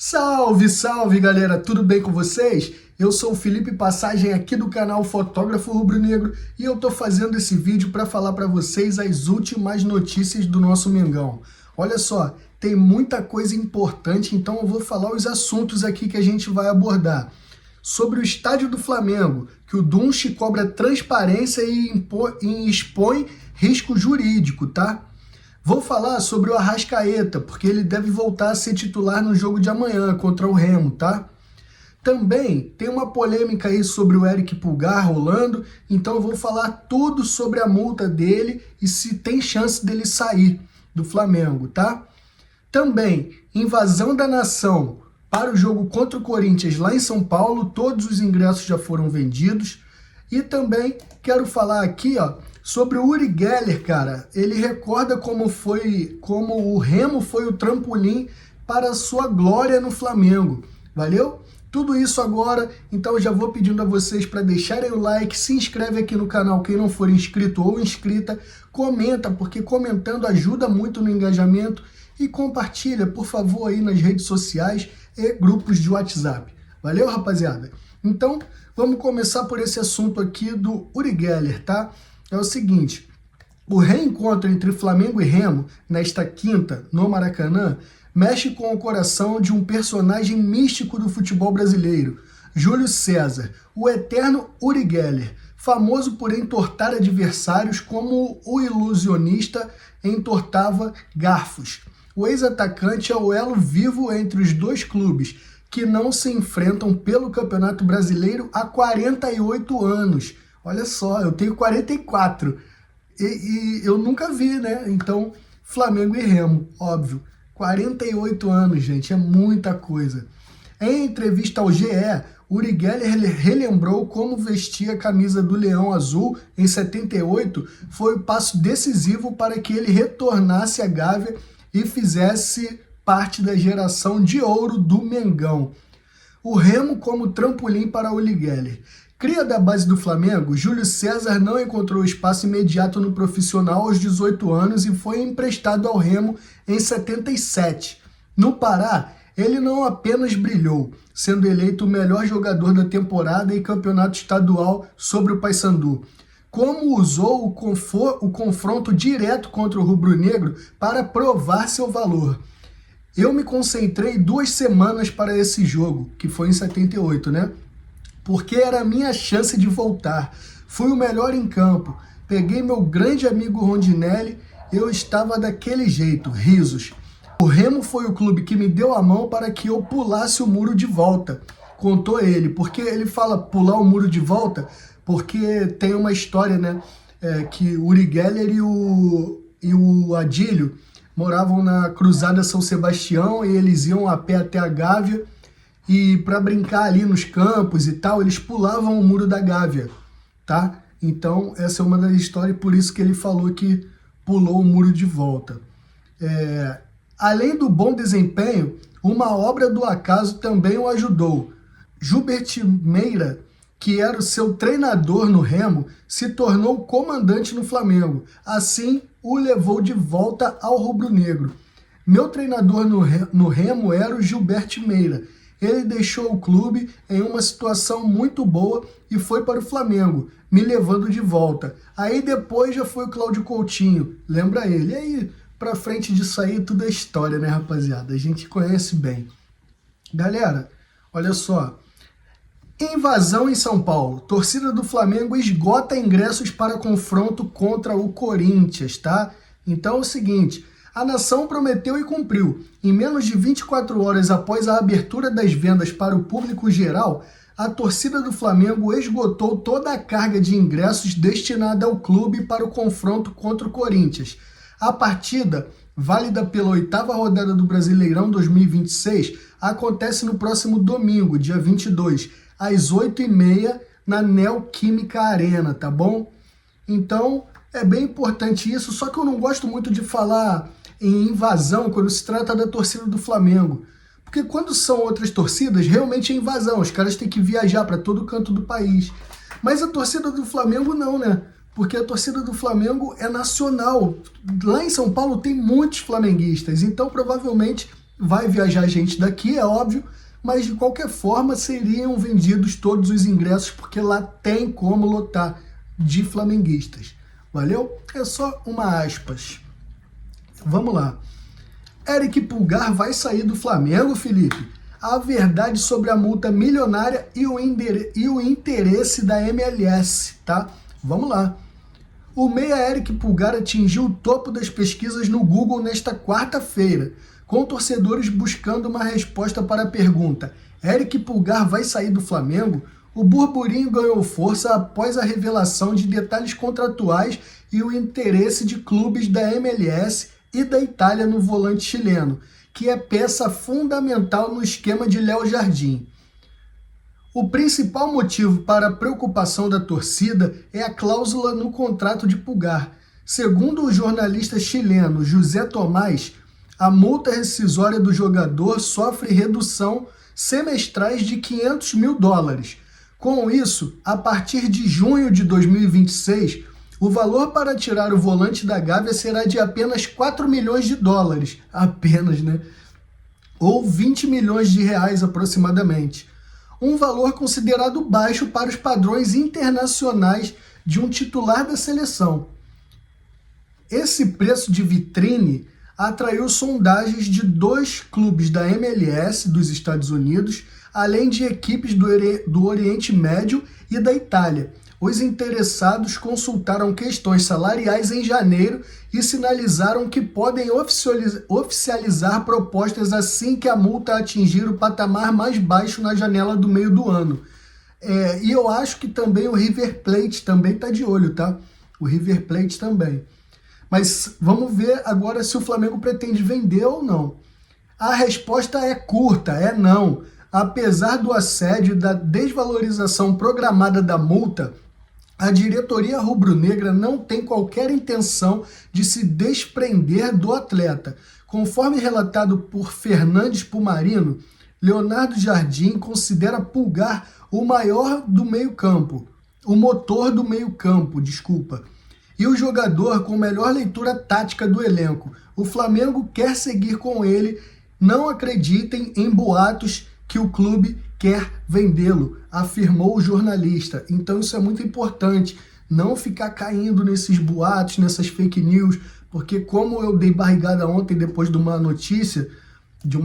Salve, salve galera, tudo bem com vocês? Eu sou o Felipe Passagem aqui do canal Fotógrafo Rubro-Negro e eu tô fazendo esse vídeo para falar para vocês as últimas notícias do nosso Mengão. Olha só, tem muita coisa importante, então eu vou falar os assuntos aqui que a gente vai abordar. Sobre o estádio do Flamengo, que o Dunche cobra transparência e expõe risco jurídico, tá? Vou falar sobre o Arrascaeta, porque ele deve voltar a ser titular no jogo de amanhã contra o Remo, tá? Também tem uma polêmica aí sobre o Eric Pulgar rolando, então eu vou falar tudo sobre a multa dele e se tem chance dele sair do Flamengo, tá? Também, invasão da nação para o jogo contra o Corinthians lá em São Paulo, todos os ingressos já foram vendidos. E também quero falar aqui, ó, sobre o Uri Geller, cara. Ele recorda como o Remo foi o trampolim para a sua glória no Flamengo. Valeu? Tudo isso agora, então já vou pedindo a vocês para deixarem o like, se inscreve aqui no canal quem não for inscrito ou inscrita, comenta, porque comentando ajuda muito no engajamento e compartilha, por favor, aí nas redes sociais e grupos de WhatsApp. Valeu, rapaziada? Então, vamos começar por esse assunto aqui do Uri Geller, tá? É o seguinte, o reencontro entre Flamengo e Remo, nesta quinta, no Maracanã, mexe com o coração de um personagem místico do futebol brasileiro, Júlio César, o eterno Uri Geller, famoso por entortar adversários como o ilusionista entortava garfos. O ex-atacante é o elo vivo entre os dois clubes, que não se enfrentam pelo Campeonato Brasileiro há 48 anos. Olha só, eu tenho 44 e eu nunca vi, né? Então, Flamengo e Remo, óbvio. 48 anos, gente, é muita coisa. Em entrevista ao GE, Uri Geller relembrou como vestir a camisa do Leão Azul em 78 foi o passo decisivo para que ele retornasse à Gávea e fizesse parte da geração de ouro do Mengão. O Remo como trampolim para Uri Geller. Cria da base do Flamengo, Júlio César não encontrou espaço imediato no profissional aos 18 anos e foi emprestado ao Remo em 77. No Pará, ele não apenas brilhou, sendo eleito o melhor jogador da temporada em campeonato estadual sobre o Paysandu, como usou o confronto direto contra o rubro-negro para provar seu valor. Eu me concentrei 2 semanas para esse jogo, que foi em 78, né? Porque era a minha chance de voltar. Fui o melhor em campo. Peguei meu grande amigo Rondinelli, eu estava daquele jeito, risos. O Remo foi o clube que me deu a mão para que eu pulasse o muro de volta, contou ele. Porque ele fala pular o muro de volta, porque tem uma história, né? Que o Uri Geller e o Adílio moravam na Cruzada São Sebastião e eles iam a pé até a Gávea. E para brincar ali nos campos e tal, eles pulavam o muro da Gávea, tá? Então, essa é uma das histórias, por isso que ele falou que pulou o muro de volta. Além do bom desempenho, uma obra do acaso também o ajudou. Gilbert Meira, que era o seu treinador no Remo, se tornou comandante no Flamengo. Assim, o levou de volta ao rubro-negro. Meu treinador no Remo era o Gilbert Meira. Ele deixou o clube em uma situação muito boa e foi para o Flamengo, me levando de volta. Aí depois já foi o Cláudio Coutinho, lembra ele. E aí, pra frente disso aí, tudo é história, né, rapaziada? A gente conhece bem. Galera, olha só. Invasão em São Paulo. Torcida do Flamengo esgota ingressos para confronto contra o Corinthians, tá? Então é o seguinte... A nação prometeu e cumpriu. Em menos de 24 horas após a abertura das vendas para o público geral, a torcida do Flamengo esgotou toda a carga de ingressos destinada ao clube para o confronto contra o Corinthians. A partida, válida pela 8ª rodada do Brasileirão 2026, acontece no próximo domingo, dia 22, às 8h30, na Neoquímica Arena, tá bom? Então, é bem importante isso, só que eu não gosto muito de falar em invasão quando se trata da torcida do Flamengo. Porque quando são outras torcidas, realmente é invasão. Os caras têm que viajar para todo canto do país. Mas a torcida do Flamengo não, né? Porque a torcida do Flamengo é nacional. Lá em São Paulo tem muitos flamenguistas. Então, provavelmente, Vai viajar gente daqui, é óbvio, mas de qualquer forma seriam vendidos todos os ingressos, porque lá tem como lotar de flamenguistas. Valeu? É só uma aspas. Vamos lá. Eric Pulgar vai sair do Flamengo, Felipe? A verdade sobre a multa milionária e o interesse da MLS, tá? Vamos lá. O meia Eric Pulgar atingiu o topo das pesquisas no Google nesta quarta-feira, com torcedores buscando uma resposta para a pergunta: Eric Pulgar vai sair do Flamengo? O burburinho ganhou força após a revelação de detalhes contratuais e o interesse de clubes da MLS e da Itália no volante chileno, que é peça fundamental no esquema de Léo Jardim. O principal motivo para a preocupação da torcida é a cláusula no contrato de Pulgar. Segundo o jornalista chileno José Tomás, a multa rescisória do jogador sofre redução semestrais de $500 mil. Com isso, a partir de junho de 2026, o valor para tirar o volante da Gávea será de apenas $4 milhões. Apenas, né? Ou R$20 milhões aproximadamente. Um valor considerado baixo para os padrões internacionais de um titular da seleção. Esse preço de vitrine atraiu sondagens de 2 clubes da MLS dos Estados Unidos, além de equipes do Oriente Médio e da Itália. Os interessados consultaram questões salariais em janeiro e sinalizaram que podem oficializar propostas assim que a multa atingir o patamar mais baixo na janela do meio do ano. E eu acho que também o River Plate também está de olho, tá? O River Plate também. Mas vamos ver agora se o Flamengo pretende vender ou não. A resposta é curta, é não. Apesar do assédio e da desvalorização programada da multa, a diretoria rubro-negra não tem qualquer intenção de se desprender do atleta. Conforme relatado por Fernandes Pumarino, Leonardo Jardim considera Pulgar o maior do meio-campo, o motor do meio-campo, e o jogador com melhor leitura tática do elenco. O Flamengo quer seguir com ele, não acreditem em boatos que o clube quer vendê-lo, afirmou o jornalista. Então isso é muito importante, não ficar caindo nesses boatos, nessas fake news, porque como eu dei barrigada ontem depois de uma notícia de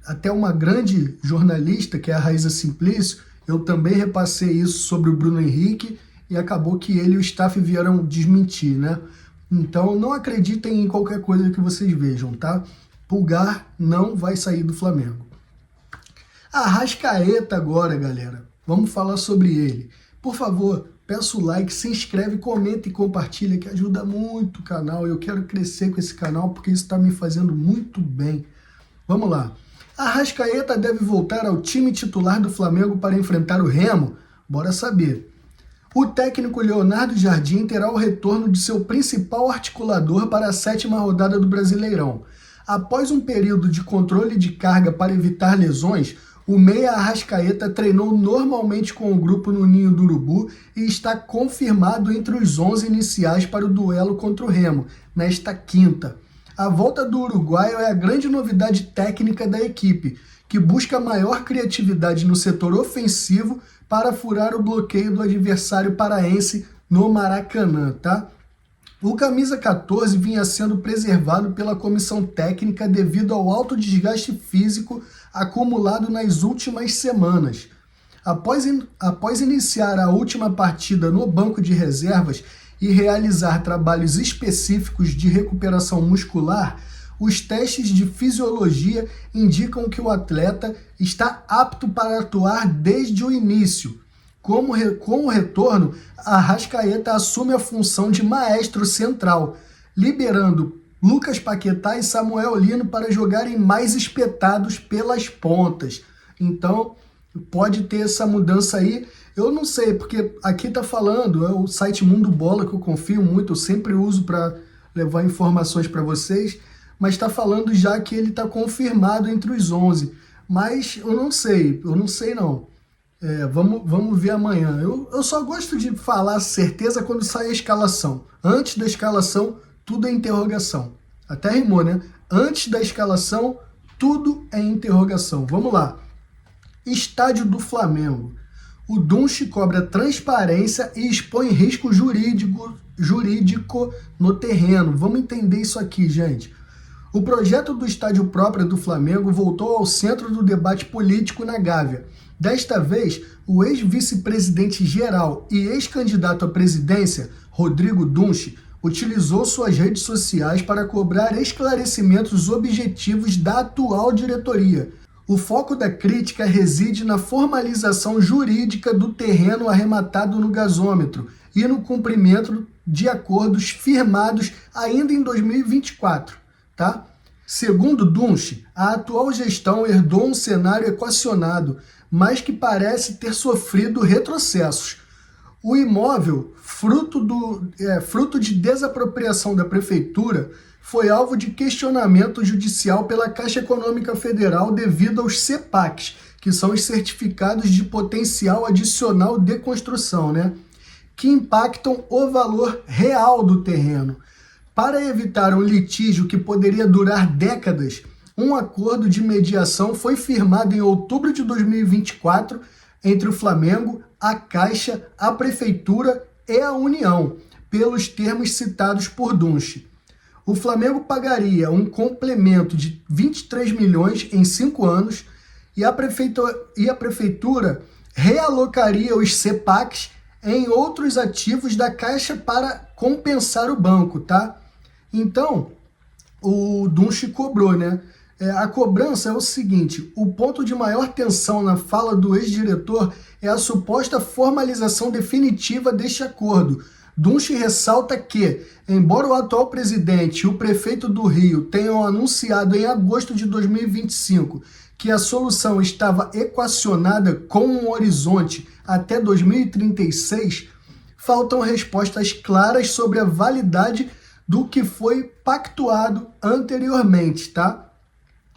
até uma grande jornalista, que é a Raíza Simplício, eu também repassei isso sobre o Bruno Henrique e acabou que ele e o staff vieram desmentir, né? Então não acreditem em qualquer coisa que vocês vejam, tá? Pulgar não vai sair do Flamengo. Arrascaeta agora, galera. Vamos falar sobre ele. Por favor, peço o like, se inscreve, comenta e compartilha, que ajuda muito o canal. Eu quero crescer com esse canal porque isso está me fazendo muito bem. Vamos lá. Arrascaeta deve voltar ao time titular do Flamengo para enfrentar o Remo? Bora saber. O técnico Leonardo Jardim terá o retorno de seu principal articulador para a 7ª rodada do Brasileirão. Após um período de controle de carga para evitar lesões, o meia Arrascaeta treinou normalmente com o grupo no Ninho do Urubu e está confirmado entre os 11 iniciais para o duelo contra o Remo, nesta quinta. A volta do uruguaio é a grande novidade técnica da equipe, que busca maior criatividade no setor ofensivo para furar o bloqueio do adversário paraense no Maracanã, tá? O camisa 14 vinha sendo preservado pela comissão técnica devido ao alto desgaste físico acumulado nas últimas semanas. Após iniciar a última partida no banco de reservas e realizar trabalhos específicos de recuperação muscular, os testes de fisiologia indicam que o atleta está apto para atuar desde o início. Com o retorno, Arrascaeta assume a função de maestro central, liberando Lucas Paquetá e Samuel Lino para jogarem mais espetados pelas pontas. Então, pode ter essa mudança aí. Eu não sei, porque aqui tá falando, é o site Mundo Bola, que eu confio muito, eu sempre uso para levar informações para vocês, mas está falando já que ele está confirmado entre os 11. Mas eu não sei não. Vamos ver amanhã. Eu só gosto de falar certeza quando sai a escalação. Antes da escalação, tudo é interrogação. Até rimou, né? Antes da escalação, tudo é interrogação. Vamos lá. Estádio do Flamengo. O Dunche cobra transparência e expõe risco jurídico no terreno. Vamos entender isso aqui, gente. O projeto do estádio próprio do Flamengo voltou ao centro do debate político na Gávea. Desta vez, o ex-vice-presidente geral e ex-candidato à presidência, Rodrigo Dunche, utilizou suas redes sociais para cobrar esclarecimentos objetivos da atual diretoria. O foco da crítica reside na formalização jurídica do terreno arrematado no gasômetro e no cumprimento de acordos firmados ainda em 2024, tá? Segundo Dunche, a atual gestão herdou um cenário equacionado, mas que parece ter sofrido retrocessos. O imóvel, fruto de desapropriação da prefeitura, foi alvo de questionamento judicial pela Caixa Econômica Federal devido aos CEPACs, que são os certificados de potencial adicional de construção, né? Que impactam o valor real do terreno. Para evitar um litígio que poderia durar décadas, um acordo de mediação foi firmado em outubro de 2024 entre o Flamengo, a Caixa, a Prefeitura e a União, pelos termos citados por Dunche. O Flamengo pagaria um complemento de 23 milhões em 5 anos e a Prefeitura realocaria os CEPACs em outros ativos da Caixa para compensar o banco, tá? Então, o Dunche cobrou, né? A cobrança é o seguinte: o ponto de maior tensão na fala do ex-diretor é a suposta formalização definitiva deste acordo. Dunche ressalta que, embora o atual presidente e o prefeito do Rio tenham anunciado em agosto de 2025 que a solução estava equacionada com um horizonte até 2036, faltam respostas claras sobre a validade do que foi pactuado anteriormente, tá?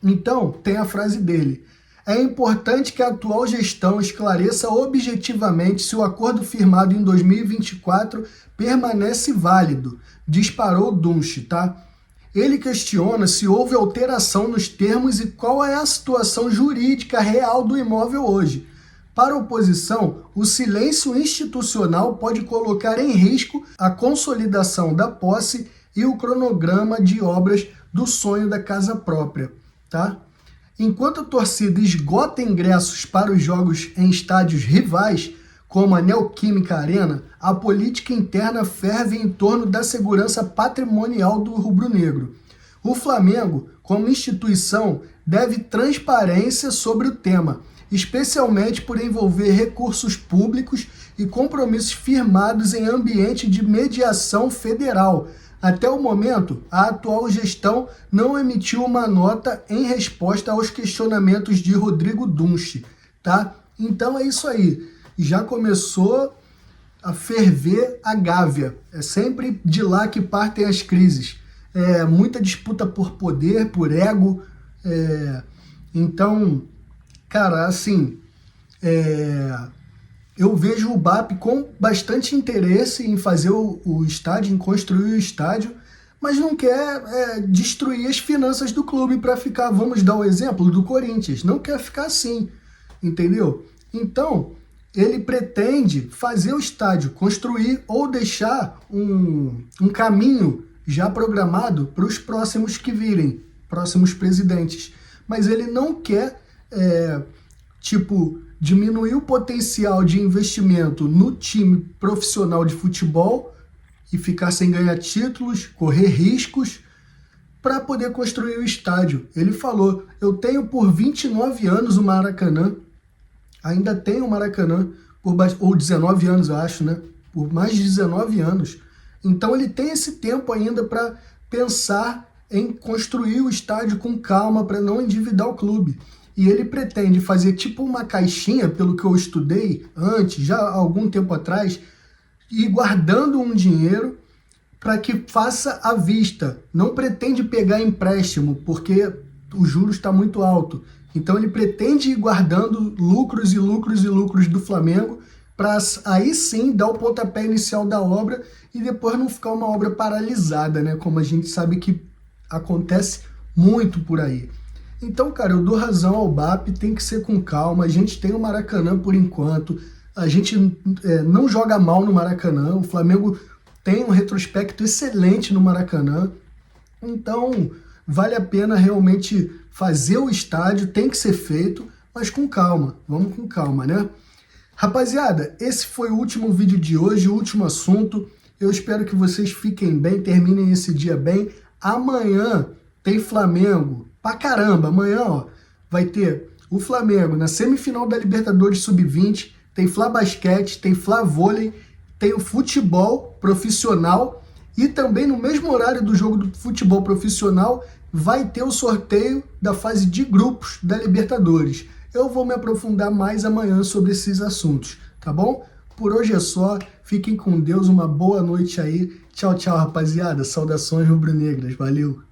Então, tem a frase dele. É importante que a atual gestão esclareça objetivamente se o acordo firmado em 2024 permanece válido, disparou Dunche, tá? Ele questiona se houve alteração nos termos e qual é a situação jurídica real do imóvel hoje. Para a oposição, o silêncio institucional pode colocar em risco a consolidação da posse e o cronograma de obras do sonho da casa própria, tá? Enquanto a torcida esgota ingressos para os jogos em estádios rivais, como a Neoquímica Arena, a política interna ferve em torno da segurança patrimonial do rubro-negro. O Flamengo, como instituição, deve transparência sobre o tema, especialmente por envolver recursos públicos e compromissos firmados em ambiente de mediação federal. Até o momento, a atual gestão não emitiu uma nota em resposta aos questionamentos de Rodrigo Dunche, tá? Então é isso aí. Já começou a ferver a Gávea. É sempre de lá que partem as crises. É muita disputa por poder, por ego. Então, cara, assim, eu vejo o BAP com bastante interesse em fazer o estádio, em construir o estádio, mas não quer destruir as finanças do clube para ficar, vamos dar o exemplo do Corinthians, não quer ficar assim, entendeu? Então, ele pretende fazer o estádio, construir ou deixar um caminho já programado para os próximos que virem, próximos presidentes. Mas ele não quer, diminuir o potencial de investimento no time profissional de futebol e ficar sem ganhar títulos, correr riscos para poder construir o estádio. Ele falou, eu tenho por 29 anos o Maracanã, ainda tenho o Maracanã, ou 19 anos eu acho, né? Por mais de 19 anos. Então ele tem esse tempo ainda para pensar em construir o estádio com calma, para não endividar o clube. E ele pretende fazer tipo uma caixinha, pelo que eu estudei antes, já há algum tempo atrás, e guardando um dinheiro para que faça à vista. Não pretende pegar empréstimo, porque o juros está muito alto. Então ele pretende ir guardando lucros e lucros e lucros do Flamengo para aí sim dar o pontapé inicial da obra e depois não ficar uma obra paralisada, né? Como a gente sabe que acontece muito por aí. Então, cara, eu dou razão ao BAP, tem que ser com calma. A gente tem o Maracanã por enquanto, a gente não joga mal no Maracanã, o Flamengo tem um retrospecto excelente no Maracanã, então vale a pena realmente fazer o estádio, tem que ser feito, mas com calma, vamos com calma, né? Rapaziada, esse foi o último vídeo de hoje, o último assunto. Eu espero que vocês fiquem bem, terminem esse dia bem. Amanhã tem Flamengo, pra caramba, amanhã ó, vai ter o Flamengo na semifinal da Libertadores Sub-20, tem Fla Basquete, tem Fla Vôlei, tem o futebol profissional e também no mesmo horário do jogo do futebol profissional vai ter o sorteio da fase de grupos da Libertadores. Eu vou me aprofundar mais amanhã sobre esses assuntos, tá bom? Por hoje é só, fiquem com Deus, uma boa noite aí. Tchau, tchau, rapaziada. Saudações rubro-negras, valeu!